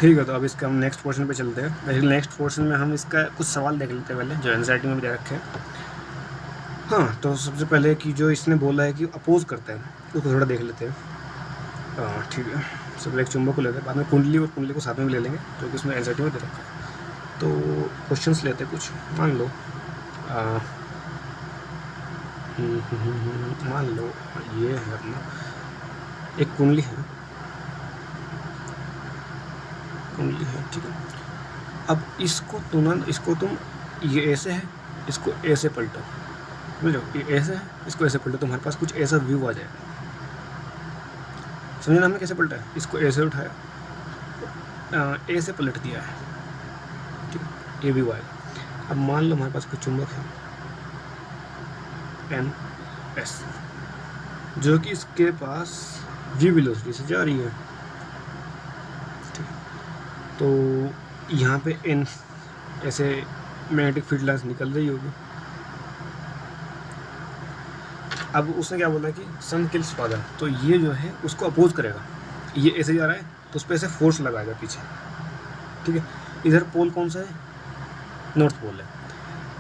ठीक है, तो अब इसका हम नेक्स्ट पोर्शन पे चलते हैं। वैसे नेक्स्ट पोर्शन में हम इसका कुछ सवाल देख लेते हैं पहले, जो एनसीईआरटी में भी दे रखे हैं। हाँ, तो सबसे पहले कि जो इसने बोला है कि अपोज करता है, उसको थोड़ा देख लेते हैं। हाँ ठीक है, सबसे पहले एक चुंबक को लेते हैं, बाद में कुंडली और कुंडली को साथ में भी ले लेंगे, जो कि इसमें एनसीईआरटी में दे रखा है। तो क्वेश्चंस लेते हैं कुछ। मान लो आ, मान लो ये है अपना एक कुंडली है, कुंडली है, ठीक है। अब इसको तुम ये ऐसे है, इसको ऐसे पलटो, समझ लो, ये ऐसे है, इसको ऐसे पलटो, तुम्हारे पास कुछ ऐसा व्यू आ जाएगा। समझे ना हमने कैसे पलटा है? इसको ऐसे उठाया, ऐसे पलट दिया है, ठीक है, ये व्यू आएगा। अब मान लो हमारे पास कुछ चुंबक है एन एस, जो कि इसके पास जी वेलोसिटी से जा रही है, ठीक है। तो यहाँ पे एन ऐसे मैग्नेटिक फील्ड लाइन्स निकल रही होगी। अब उसने क्या बोला कि सन किल्स फादर, तो ये जो है उसको अपोज करेगा। ये ऐसे जा रहा है तो उस पर ऐसे फोर्स लगाएगा पीछे, ठीक है। इधर पोल कौन सा है? नॉर्थ पोल है।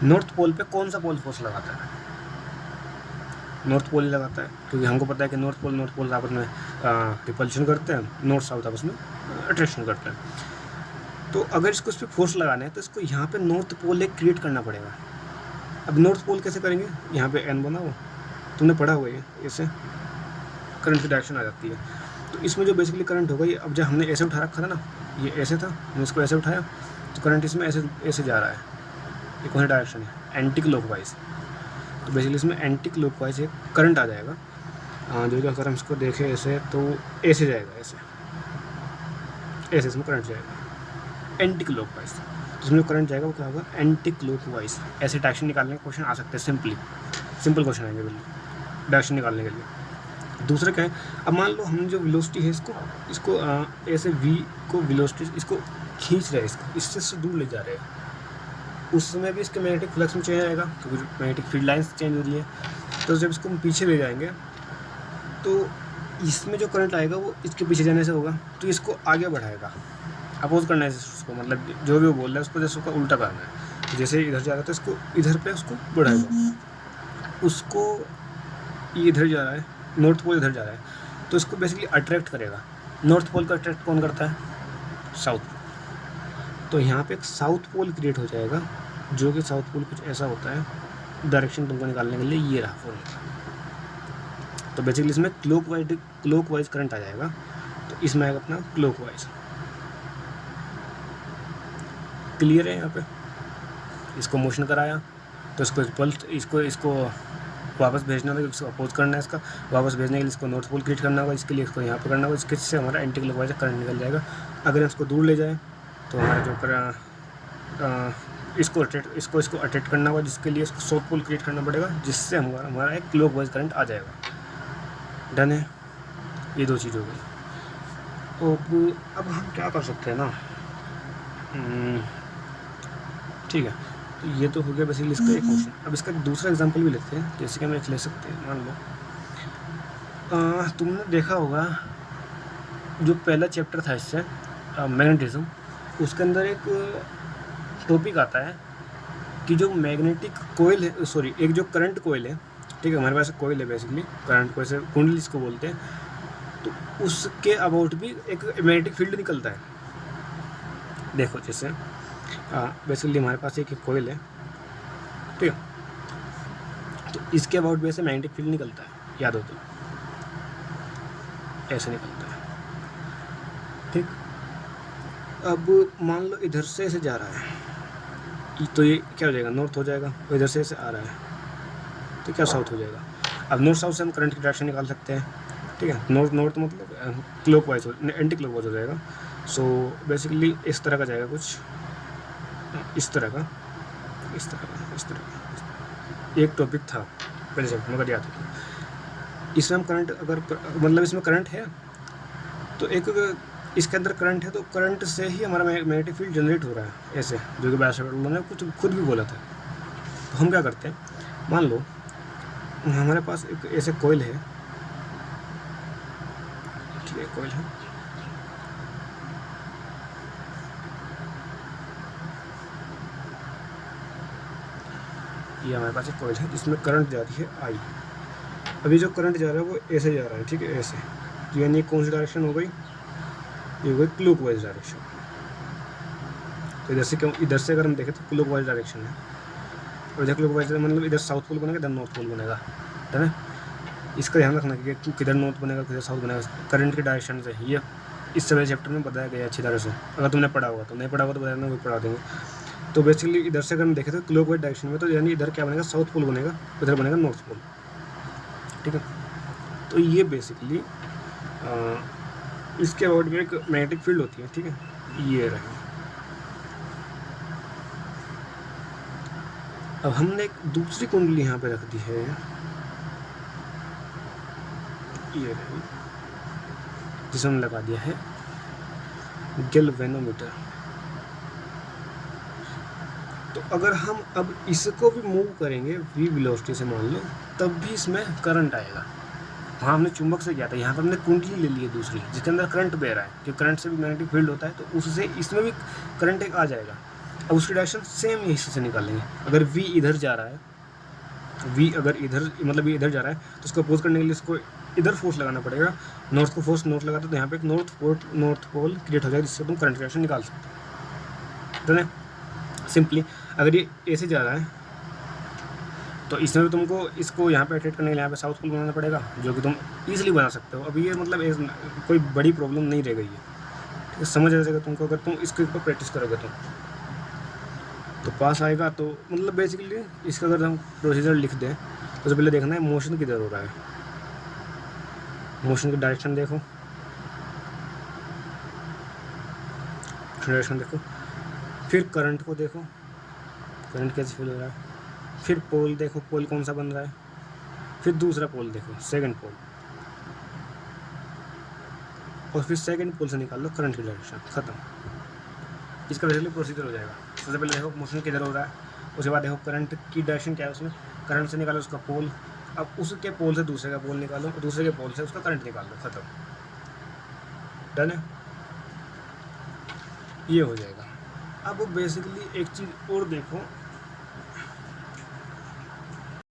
नॉर्थ पोल पे कौन सा पोल फोर्स लगाता है? नॉर्थ पोल ही लगाता है, क्योंकि हमको पता है कि नॉर्थ पोल आपस में रिपल्शन करते हैं, नॉर्थ साउथ आपस में अट्रैक्शन करते हैं। तो अगर इसको इस पर फोर्स लगाना है तो इसको यहाँ पे नॉर्थ पोल एक क्रिएट करना पड़ेगा। अब नॉर्थ पोल कैसे करेंगे? यहाँ पे एन बनाओ, तुमने पढ़ा हुआ है, इससे करंट की डायरेक्शन आ जाती है। तो इसमें जो बेसिकली करंट होगा, ये अब जब हमने ऐसे उठा रखा था ना, ये ऐसे था, हमने इसको ऐसे उठाया, तो करंट इसमें ऐसे ऐसे जा रहा है। ये कौन सी डायरेक्शन है? Anti clockwise. तो बेसिकली इसमें एंटी क्लॉकवाइज एक करंट आ जाएगा। जो कि अगर हम इसको देखें ऐसे, तो ऐसे जाएगा, ऐसे ऐसे इसमें करंट जाएगा एंटी क्लॉकवाइज। तो इसमें जो करंट जाएगा वो क्या होगा? Anti clockwise. ऐसे डायरेक्शन निकालने के क्वेश्चन आ सकते हैं, सिंपल क्वेश्चन आएंगे बिल्कुल डायरेक्शन निकालने के लिए। दूसरा क्या है, अब मान लो हमने जो वेलोसिटी है इसको ऐसे v को वेलोसिटी इसको खींच रहे हैं, इससे दूर ले जा रहे हैं। उस समय भी इसके मैग्नेटिक फ्लक्स में चेंज आएगा, क्योंकि मैग्नेटिक फील्ड लाइन्स चेंज हो रही है। तो जब इसको हम पीछे ले जाएंगे तो इसमें जो करंट आएगा वो इसके पीछे जाने से होगा, तो इसको आगे बढ़ाएगा। अपोज करना है उसको, मतलब जो भी वो बोल रहा है उसको जैसे उसका उल्टा करना है। जैसे इधर जा रहा है तो इसको इधर पे उसको बढ़ाएगा। उसको ये इधर जा रहा है, नॉर्थ पोल इधर जा रहा है, तो इसको बेसिकली अट्रैक्ट करेगा। नॉर्थ पोल का अट्रैक्ट कौन करता है? South pole. तो यहाँ पे एक साउथ पोल क्रिएट हो जाएगा, जो कि साउथ पोल कुछ ऐसा होता है। डायरेक्शन तुमको निकालने के लिए ये रहा फॉर्मूला। तो बेसिकली इसमें क्लॉकवाइज करंट आ जाएगा, तो इसमें आएगा अपना क्लॉकवाइज। क्लियर है? यहाँ पे इसको मोशन कराया, तो इसको रिपल्स, इसको वापस भेजना होगा, इसको अपोज करना है। इसका वापस भेजने के लिए इसको नॉर्थ पोल क्रिएट करना होगा, इसके लिए इसको यहाँ पे करना होगा, इसके से हमारा एंटी क्लॉकवाइज करंट निकल जाएगा। अगर हम इसको दूर ले जाएँ तो हमारा जो इसको अट्रैक्ट करना होगा, जिसके लिए इसको साउथ पोल क्रिएट करना पड़ेगा, जिससे हमारा एक क्लॉकवाइज करंट आ जाएगा। डन है? ये दो चीज़ हो गई। अब हम क्या कर सकते हैं ना, ठीक है, तो ये तो हो गया बेसिकली इसका एक क्वेश्चन। अब इसका दूसरा एग्जांपल भी लेते हैं, जैसे कि हम एक ले सकते हैं। मान लो तुमने देखा होगा जो पहला चैप्टर था इससे, मैग्नेटिज्म, उसके अंदर एक टॉपिक आता है कि जो मैग्नेटिक कोयल है, सॉरी, एक जो करंट कोयल है, ठीक है, हमारे पास कोयल है बेसिकली, करंट कोयल से कुंडली इसको बोलते हैं, तो उसके अबाउट भी एक मैग्नेटिक फील्ड निकलता है। देखो जैसे बेसिकली हमारे पास एक कोयल है, ठीक है, तो इसके अबाउट भी ऐसे मैग्नेटिक फील्ड निकलता है, याद हो तो, ऐसे निकलता है, ठीक। अब मान लो इधर से ऐसे जा रहा है, तो ये क्या हो जाएगा? नॉर्थ हो जाएगा। तो इधर से ऐसे आ रहा है तो क्या साउथ हो जाएगा। अब नॉर्थ साउथ से हम करंट की डायरेक्शन निकाल सकते हैं, ठीक है। नॉर्थ मतलब क्लॉकवाइज एंटी क्लॉकवाइज हो जाएगा। सो बेसिकली इस तरह का जाएगा कुछ, इस तरह का। एक टॉपिक था पहले से मगर याद है। इसमें हम करंट, अगर मतलब इसमें करंट है तो एक इसके अंदर करंट है, तो करंट से ही हमारा मैग्नेटिक फील्ड जनरेट हो रहा है ऐसे, जो कि बायसवाल उन्होंने कुछ खुद भी बोला था। तो हम क्या करते हैं, मान लो हमारे पास एक ऐसे कोयल है, ठीक है, कोयल है, ये हमारे पास एक कॉइल है जिसमें करंट जा रही है आई। अभी जो करंट जा रहा है वो ऐसे जा रहा है, ठीक है, ऐसे। तो यानी कौन सी डायरेक्शन हो गई, ये हो गई क्लॉकवाइज डायरेक्शन। तो इधर से अगर हम देखें तो क्लॉकवाइज डायरेक्शन है, और इधर क्लॉकवाइज मतलब इधर साउथ पोल बनेगा, इधर नॉर्थ पोल बनेगा, है ना। इसका ध्यान रखना कि किधर नॉर्थ बनेगा किधर साउथ बनेगा करंट के डायरेक्शन से। ये इस सभी चैप्टर में बताया गया अच्छी तरह से, अगर तुमने पढ़ा होगा तो, नहीं पढ़ा होगा तो बताना, वो पढ़ा देंगे। तो बेसिकली इधर से अगर हम देखें तो क्लॉकवाइज डायरेक्शन में, तो यानी इधर क्या बनेगा, साउथ पोल बनेगा, इधर बनेगा नॉर्थ पोल, ठीक है। तो ये बेसिकली इसके अबाउट में एक मैग्नेटिक फील्ड होती है, ठीक है, ये रहे। अब हमने एक दूसरी कुंडली यहाँ पे रख दी है, ये रही, जिसे हमने लगा दिया है गैल्वेनोमीटर। तो अगर हम अब इसको भी मूव करेंगे v वेलोसिटी से मान लो, तब भी इसमें करंट आएगा। वहाँ हमने चुंबक से किया था, यहाँ पर हमने कुंडली ले ली है दूसरी जिसके अंदर करंट बह रहा है, कि करंट से भी मैग्नेटिक फील्ड होता है, तो उससे इसमें भी करंट एक आ जाएगा। अब उसकी डायरेक्शन सेम यही से निकालेंगे। अगर v इधर जा रहा है, v अगर इधर मतलब ये इधर जा रहा है, तो उसको अपोज करने के लिए इसको इधर फोर्स लगाना पड़ेगा। नॉर्थ को फोर्स नॉर्थ लगाते तो यहाँ पे एक नॉर्थ पोल क्रिएट हो जाएगा, जिससे तुम करंट डायरेक्शन निकाल सकते हो, है ना। सिंपली अगर ये ऐसे जा रहा है तो इसमें भी तुमको इसको यहाँ पे अट्रैक्ट करने के लिए यहाँ पे साउथ पोल बनाना पड़ेगा, जो कि तुम ईजिली बना सकते हो। अभी ये मतलब कोई बड़ी प्रॉब्लम नहीं रह गई है, ठीक है, समझ आ जाएगा तुमको अगर तुम इसके ऊपर प्रैक्टिस करोगे तो पास आएगा। तो मतलब बेसिकली इसका अगर हम प्रोसीजर लिख दें तो सबसे पहले देखना है मोशन किधर हो रहा है, मोशन की डायरेक्शन देखो, डायरेक्शन देखो, फिर करंट को देखो, करंट कैसे फील हो रहा है, फिर पोल देखो, पोल कौन सा बन रहा है, फिर दूसरा पोल देखो, सेकंड पोल, और फिर सेकंड पोल से निकाल लो करंट की डायरेक्शन, खत्म। इसका बेसिकली प्रोसीजर हो जाएगा। सबसे पहले देखो मोशन किधर हो रहा है, उसके बाद देखो करंट की डायरेक्शन क्या है उसमें, करंट से निकालो उसका पोल, अब उसके पोल से दूसरे का पोल निकालो, और दूसरे के पोल से उसका करंट निकाल लो, खत्म, डन है, ये हो जाएगा। अब बेसिकली एक चीज़ और देखो,